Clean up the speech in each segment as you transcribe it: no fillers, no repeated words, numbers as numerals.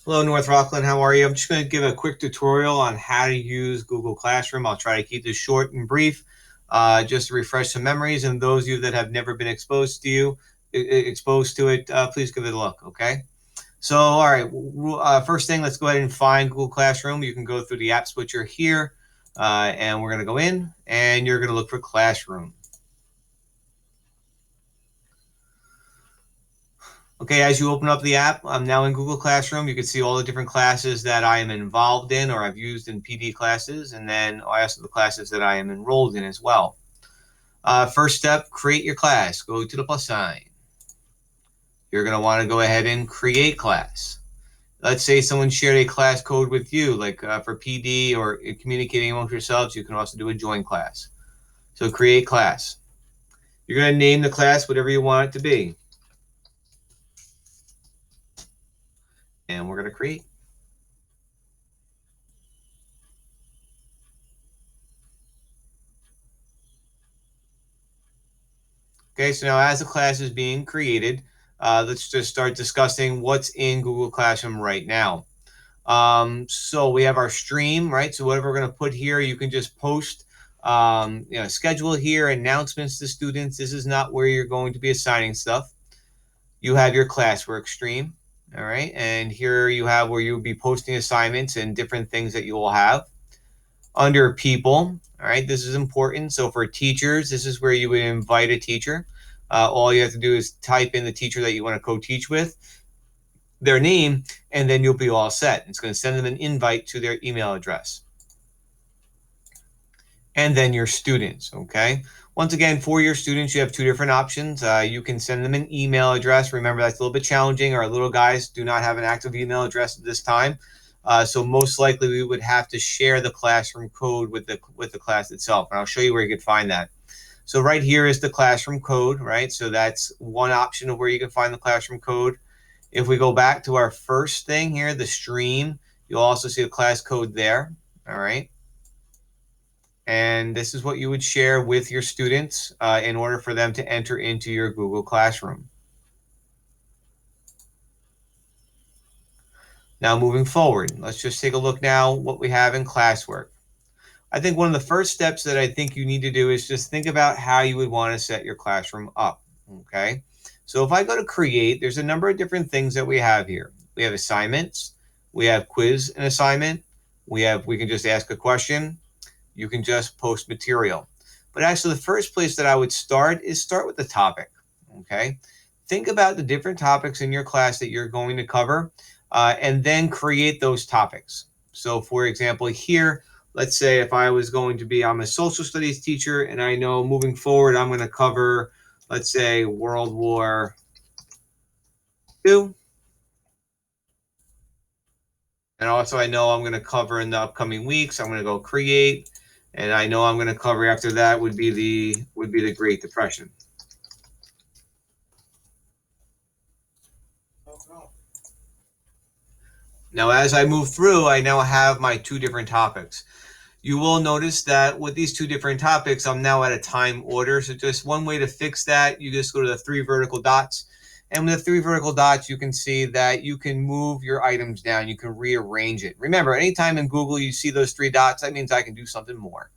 Hello, North Rockland. How are you? I'm just going to give a quick tutorial on how to use Google Classroom. I'll try to keep this short and brief, just to refresh some memories. And those of you that have never been exposed to it, please give it a look. Okay. So, all right. First thing, let's go ahead and find Google Classroom. You can go through the app switcher here, and we're going to go in, and you're going to look for Classroom. Okay, as you open up the app, I'm now in Google Classroom. You can see all the different classes that I am involved in or I've used in PD classes, and then also the classes that I am enrolled in as well. First step, create your class. Go to the plus sign. You're going to want to go ahead and create class. Let's say someone shared a class code with you, like for PD or communicating amongst yourselves, you can also do a join class. So create class. You're going to name the class whatever you want it to be. And we're going to create. Okay, so now as the class is being created, let's just start discussing what's in Google Classroom right now. So we have our stream, right? So whatever we're going to put here, you can just post, schedule here, announcements to students. This is not where you're going to be assigning stuff. You have your classwork stream, all right? And here you have where you'll be posting assignments and different things that you will have. Under people, all right, this is important. So for teachers, this is where you would invite a teacher. All you have to do is type in the teacher that you want to co-teach with, their name, and then you'll be all set. It's going to send them an invite to their email address. And then your students, okay? Once again, for your students, you have two different options. You can send them an email address. Remember, that's a little bit challenging. Our little guys do not have an active email address at this time. So most likely we would have to share the classroom code with the class itself. And I'll show you where you can find that. So right here is the classroom code, right? So that's one option of where you can find the classroom code. If we go back to our first thing here, the stream, you'll also see the class code there, all right? And this is what you would share with your students in order for them to enter into your Google Classroom. Now moving forward, let's just take a look now what we have in classwork. I think one of the first steps that I think you need to do is just think about how you would want to set your classroom up, okay? So if I go to create, there's a number of different things that we have here. We have assignments, we have quiz and assignment, we can just ask a question, you can just post material. But actually the first place that I would start with the topic, okay? Think about the different topics in your class that you're going to cover, and then create those topics. So for example, here, let's say if I was going to be, I'm a social studies teacher, and I know moving forward, I'm going to cover, let's say, World War II. And also I know I'm going to cover in the upcoming weeks, I'm going to go create, and I know I'm going to cover after that would be the Great Depression. Now, as I move through, I now have my two different topics. You will notice that with these two different topics, I'm now at a time order. So just one way to fix that, you just go to the three vertical dots. And with the three vertical dots, you can see that you can move your items down. You can rearrange it. Remember, anytime in Google you see those three dots, that means I can do something more.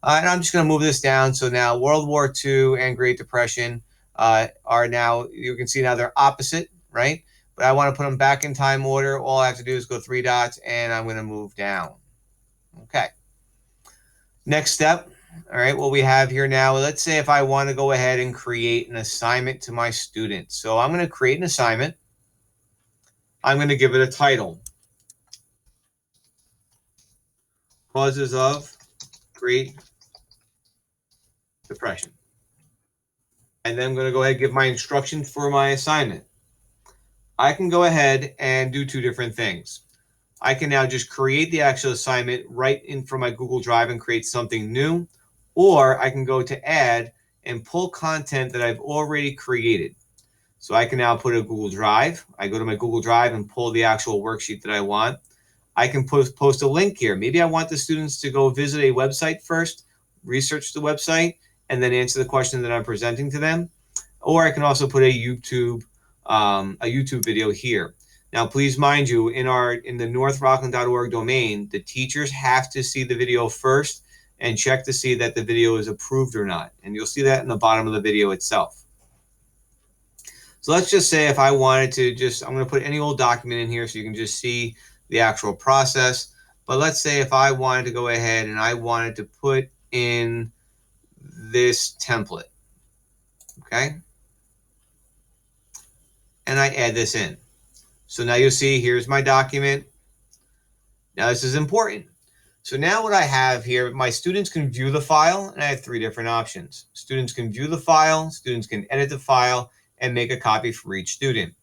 And I'm just going to move this down. So now World War II and Great Depression are now, you can see now they're opposite, right? But I want to put them back in time order. All I have to do is go three dots, and I'm going to move down. Okay. Next step, all right, what we have here now, let's say if I want to go ahead and create an assignment to my students. So I'm going to create an assignment. I'm going to give it a title. Causes of Great Depression. And then I'm going to go ahead and give my instructions for my assignment. I can go ahead and do two different things. I can now just create the actual assignment right in from my Google Drive and create something new, or I can go to add and pull content that I've already created. So I can now put a Google Drive. I go to my Google Drive and pull the actual worksheet that I want. I can post a link here. Maybe I want the students to go visit a website first, research the website, and then answer the question that I'm presenting to them. Or I can also put a YouTube video here. Now, please mind you, in the northrockland.org domain, the teachers have to see the video first and check to see that the video is approved or not. And you'll see that in the bottom of the video itself. So let's just say if I wanted to I'm going to put any old document in here so you can just see the actual process. But let's say if I wanted to go ahead and I wanted to put in this template, okay? And I add this in. So now you'll see, here's my document. Now this is important. So now what I have here, my students can view the file, and I have three different options. Students can view the file, students can edit the file, and make a copy for each student.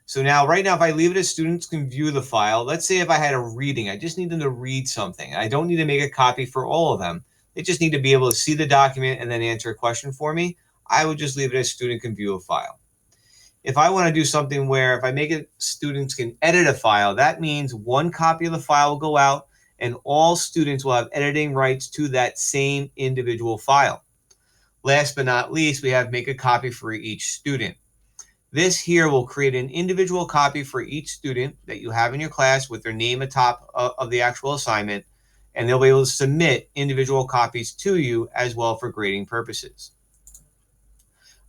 So now, right now, if I leave it as students can view the file, let's say if I had a reading, I just need them to read something. I don't need to make a copy for all of them. They just need to be able to see the document and then answer a question for me. I would just leave it as student can view a file. If I want to do something where if I make it students can edit a file, that means one copy of the file will go out and all students will have editing rights to that same individual file. Last but not least, we have make a copy for each student. This here will create an individual copy for each student that you have in your class with their name atop of the actual assignment, and they'll be able to submit individual copies to you as well for grading purposes.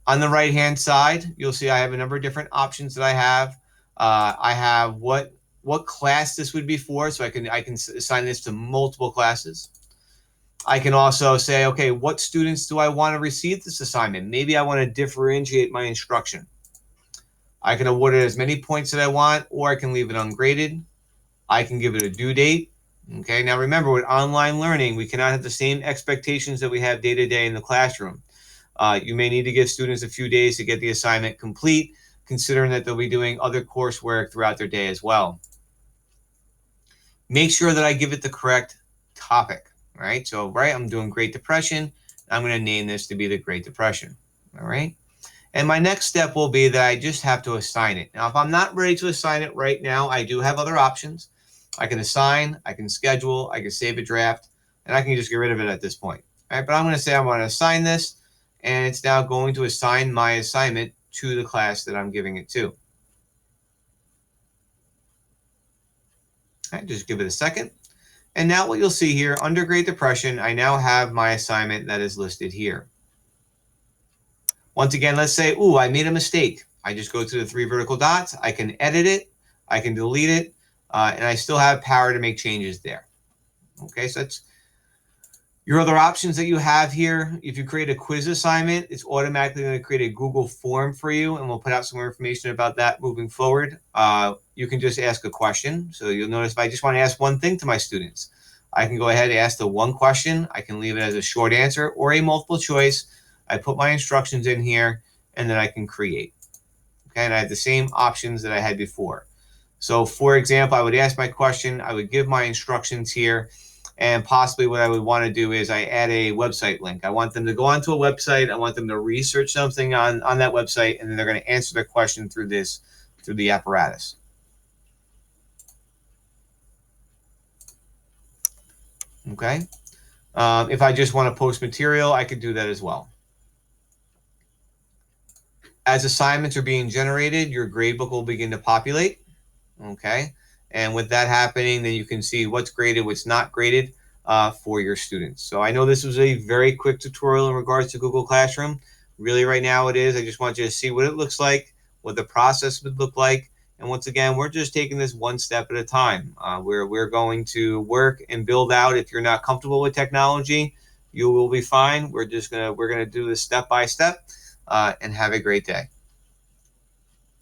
On the right-hand side, you'll see I have a number of different options that I have. I have what class this would be for, so I can assign this to multiple classes. I can also say, okay, what students do I want to receive this assignment? Maybe I want to differentiate my instruction. I can award it as many points that I want, or I can leave it ungraded. I can give it a due date. Okay, now remember, with online learning, we cannot have the same expectations that we have day to day in the classroom. You may need to give students a few days to get the assignment complete, considering that they'll be doing other coursework throughout their day as well. Make sure that I give it the correct topic, right? So, I'm doing Great Depression. I'm going to name this to be the Great Depression, all right? And my next step will be that I just have to assign it. Now, if I'm not ready to assign it right now, I do have other options. I can assign, I can schedule, I can save a draft, and I can just get rid of it at this point. All right, but I'm going to say I'm going to assign this, and it's now going to assign my assignment to the class that I'm giving it to. All right, just give it a second. And now what you'll see here, under Great Depression, I now have my assignment that is listed here. Once again, let's say, I made a mistake. I just go to the three vertical dots. I can edit it. I can delete it. And I still have power to make changes there. Okay, so that's your other options that you have here. If you create a quiz assignment, it's automatically going to create a Google form for you, and we'll put out some more information about that moving forward. You can just ask a question. So you'll notice if I just want to ask one thing to my students, I can go ahead and ask the one question. I can leave it as a short answer or a multiple choice. I put my instructions in here, and then I can create. Okay, and I have the same options that I had before. So, for example, I would ask my question, I would give my instructions here, and possibly what I would want to do is I add a website link. I want them to go onto a website. I want them to research something on that website, and then they're going to answer their question through the apparatus. Okay. If I just want to post material, I could do that as well. As assignments are being generated, your gradebook will begin to populate. Okay. And with that happening, then you can see what's graded, what's not graded for your students. So I know this was a very quick tutorial in regards to Google Classroom. Really, right now it is. I just want you to see what it looks like, what the process would look like. And once again, we're just taking this one step at a time. We're going to work and build out. If you're not comfortable with technology, you will be fine. We're gonna do this step by step, and have a great day.